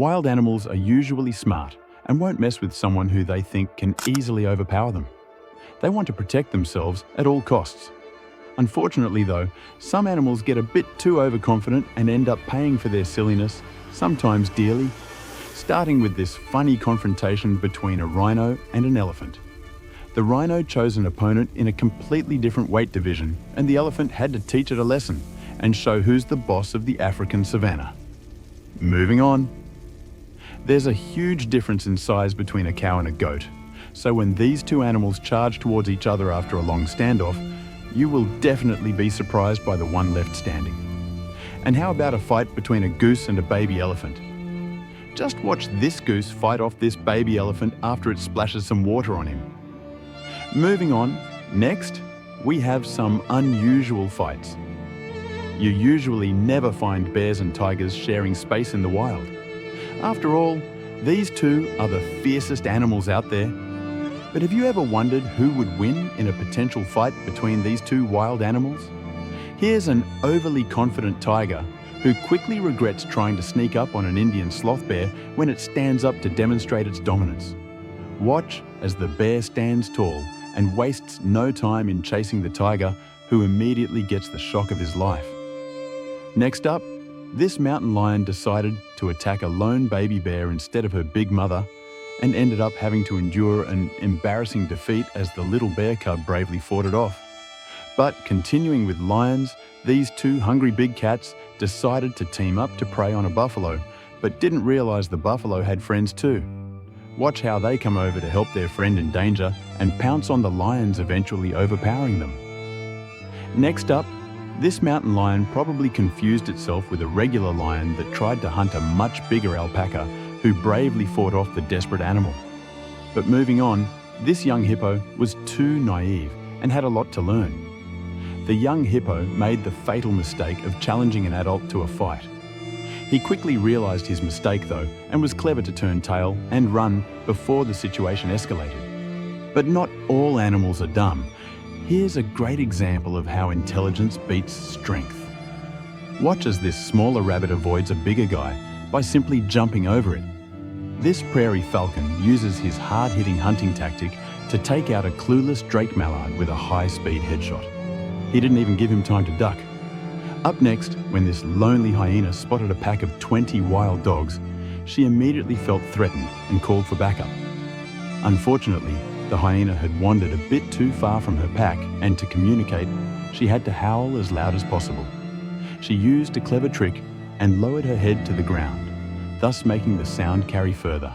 Wild animals are usually smart and won't mess with someone who they think can easily overpower them. They want to protect themselves at all costs. Unfortunately though, some animals get a bit too overconfident and end up paying for their silliness, sometimes dearly, starting with this funny confrontation between a rhino and an elephant. The rhino chose an opponent in a completely different weight division, and the elephant had to teach it a lesson and show who's the boss of the African savannah. Moving on. There's a huge difference in size between a cow and a goat, so when these two animals charge towards each other after a long standoff, you will definitely be surprised by the one left standing. And how about a fight between a goose and a baby elephant? Just watch this goose fight off this baby elephant after it splashes some water on him. Moving on, next, we have some unusual fights. You usually never find bears and tigers sharing space in the wild. After all, these two are the fiercest animals out there. But have you ever wondered who would win in a potential fight between these two wild animals? Here's an overly confident tiger who quickly regrets trying to sneak up on an Indian sloth bear when it stands up to demonstrate its dominance. Watch as the bear stands tall and wastes no time in chasing the tiger, who immediately gets the shock of his life. Next up, this mountain lion decided to attack a lone baby bear instead of her big mother, and ended up having to endure an embarrassing defeat as the little bear cub bravely fought it off. But continuing with lions, these two hungry big cats decided to team up to prey on a buffalo, but didn't realize the buffalo had friends too. Watch how they come over to help their friend in danger and pounce on the lions, eventually overpowering them. Next up, this mountain lion probably confused itself with a regular lion that tried to hunt a much bigger alpaca, who bravely fought off the desperate animal. But moving on, this young hippo was too naive and had a lot to learn. The young hippo made the fatal mistake of challenging an adult to a fight. He quickly realized his mistake though, and was clever to turn tail and run before the situation escalated. But not all animals are dumb. Here's a great example of how intelligence beats strength. Watch as this smaller rabbit avoids a bigger guy by simply jumping over it. This prairie falcon uses his hard-hitting hunting tactic to take out a clueless drake mallard with a high-speed headshot. He didn't even give him time to duck. Up next, when this lonely hyena spotted a pack of 20 wild dogs, she immediately felt threatened and called for backup. Unfortunately, the hyena had wandered a bit too far from her pack, and to communicate, she had to howl as loud as possible. She used a clever trick and lowered her head to the ground, thus making the sound carry further.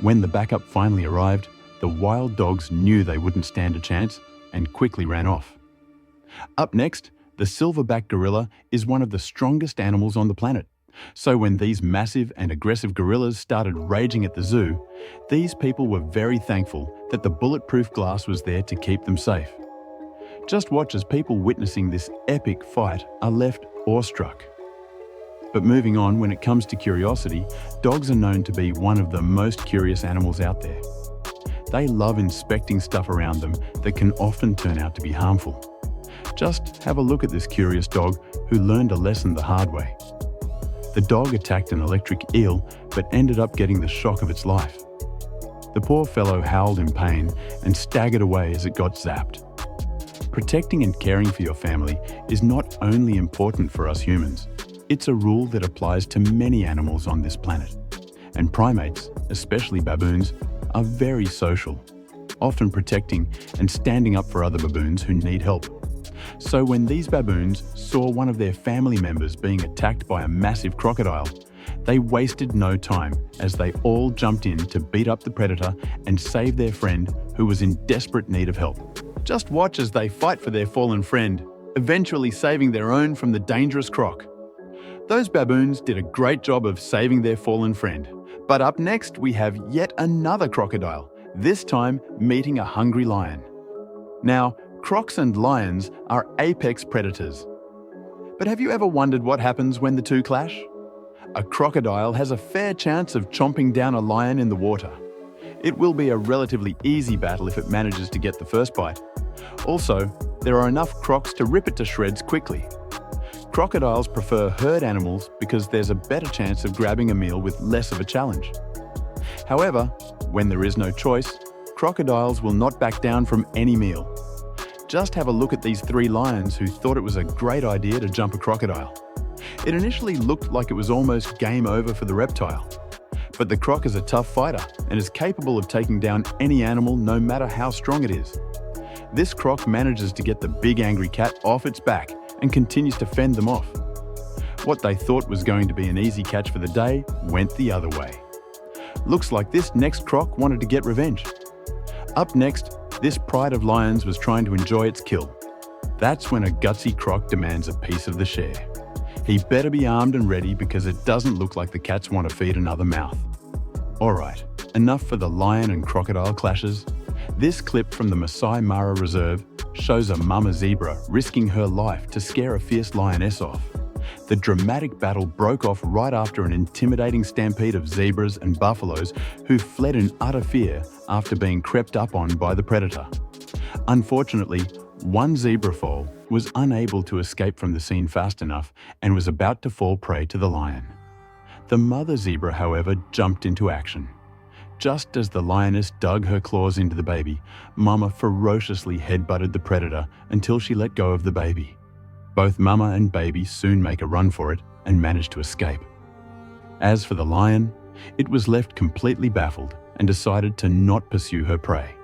When the backup finally arrived, the wild dogs knew they wouldn't stand a chance and quickly ran off. Up next, the silverback gorilla is one of the strongest animals on the planet. So when these massive and aggressive gorillas started raging at the zoo, these people were very thankful that the bulletproof glass was there to keep them safe. Just watch as people witnessing this epic fight are left awestruck. But moving on, when it comes to curiosity, dogs are known to be one of the most curious animals out there. They love inspecting stuff around them that can often turn out to be harmful. Just have a look at this curious dog who learned a lesson the hard way. The dog attacked an electric eel, but ended up getting the shock of its life. The poor fellow howled in pain and staggered away as it got zapped. Protecting and caring for your family is not only important for us humans, it's a rule that applies to many animals on this planet. And primates, especially baboons, are very social, often protecting and standing up for other baboons who need help. So when these baboons saw one of their family members being attacked by a massive crocodile, they wasted no time as they all jumped in to beat up the predator and save their friend who was in desperate need of help. Just watch as they fight for their fallen friend, eventually saving their own from the dangerous croc. Those baboons did a great job of saving their fallen friend. But up next we have yet another crocodile, this time meeting a hungry lion. Now, crocs and lions are apex predators. But have you ever wondered what happens when the two clash? A crocodile has a fair chance of chomping down a lion in the water. It will be a relatively easy battle if it manages to get the first bite. Also, there are enough crocs to rip it to shreds quickly. Crocodiles prefer herd animals because there's a better chance of grabbing a meal with less of a challenge. However, when there is no choice, crocodiles will not back down from any meal. Just have a look at these 3 lions who thought it was a great idea to jump a crocodile. It initially looked like it was almost game over for the reptile. But the croc is a tough fighter and is capable of taking down any animal no matter how strong it is. This croc manages to get the big angry cat off its back and continues to fend them off. What they thought was going to be an easy catch for the day went the other way. Looks like this next croc wanted to get revenge. Up next, this pride of lions was trying to enjoy its kill. That's when a gutsy croc demands a piece of the share. He better be armed and ready because it doesn't look like the cats want to feed another mouth. Alright, enough for the lion and crocodile clashes. This clip from the Masai Mara Reserve shows a mama zebra risking her life to scare a fierce lioness off. The dramatic battle broke off right after an intimidating stampede of zebras and buffaloes who fled in utter fear after being crept up on by the predator. Unfortunately, one zebra foal was unable to escape from the scene fast enough and was about to fall prey to the lion. The mother zebra, however, jumped into action. Just as the lioness dug her claws into the baby, Mama ferociously headbutted the predator until she let go of the baby. Both Mama and baby soon make a run for it and manage to escape. As for the lion, it was left completely baffled and decided to not pursue her prey.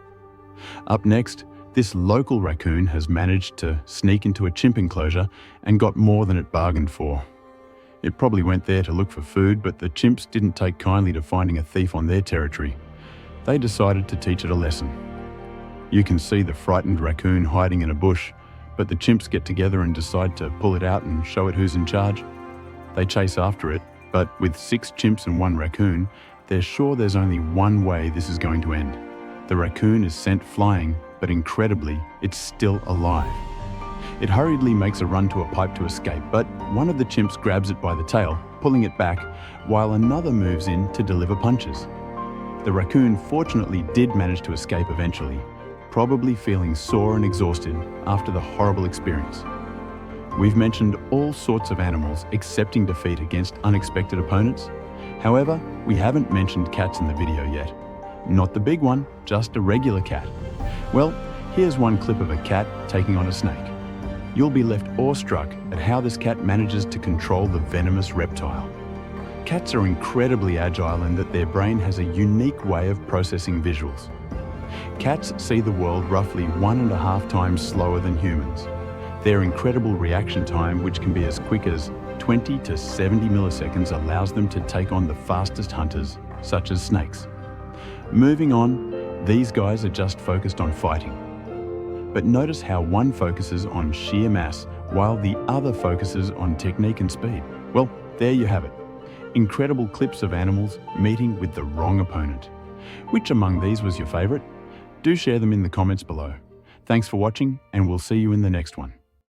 Up next, this local raccoon has managed to sneak into a chimp enclosure and got more than it bargained for. It probably went there to look for food, but the chimps didn't take kindly to finding a thief on their territory. They decided to teach it a lesson. You can see the frightened raccoon hiding in a bush, but the chimps get together and decide to pull it out and show it who's in charge. They chase after it, but with 6 chimps and 1 raccoon, they're sure there's only one way this is going to end. The raccoon is sent flying, but incredibly, it's still alive. It hurriedly makes a run to a pipe to escape, but one of the chimps grabs it by the tail, pulling it back, while another moves in to deliver punches. The raccoon fortunately did manage to escape eventually, probably feeling sore and exhausted after the horrible experience. We've mentioned all sorts of animals accepting defeat against unexpected opponents. However, we haven't mentioned cats in the video yet. Not the big one, just a regular cat. Well, here's one clip of a cat taking on a snake. You'll be left awestruck at how this cat manages to control the venomous reptile. Cats are incredibly agile in that their brain has a unique way of processing visuals. Cats see the world roughly 1.5 times slower than humans. Their incredible reaction time, which can be as quick as 20 to 70 milliseconds, allows them to take on the fastest hunters, such as snakes. Moving on, these guys are just focused on fighting. But notice how one focuses on sheer mass while the other focuses on technique and speed. Well, there you have it. Incredible clips of animals meeting with the wrong opponent. Which among these was your favorite? Do share them in the comments below. Thanks for watching, and we'll see you in the next one.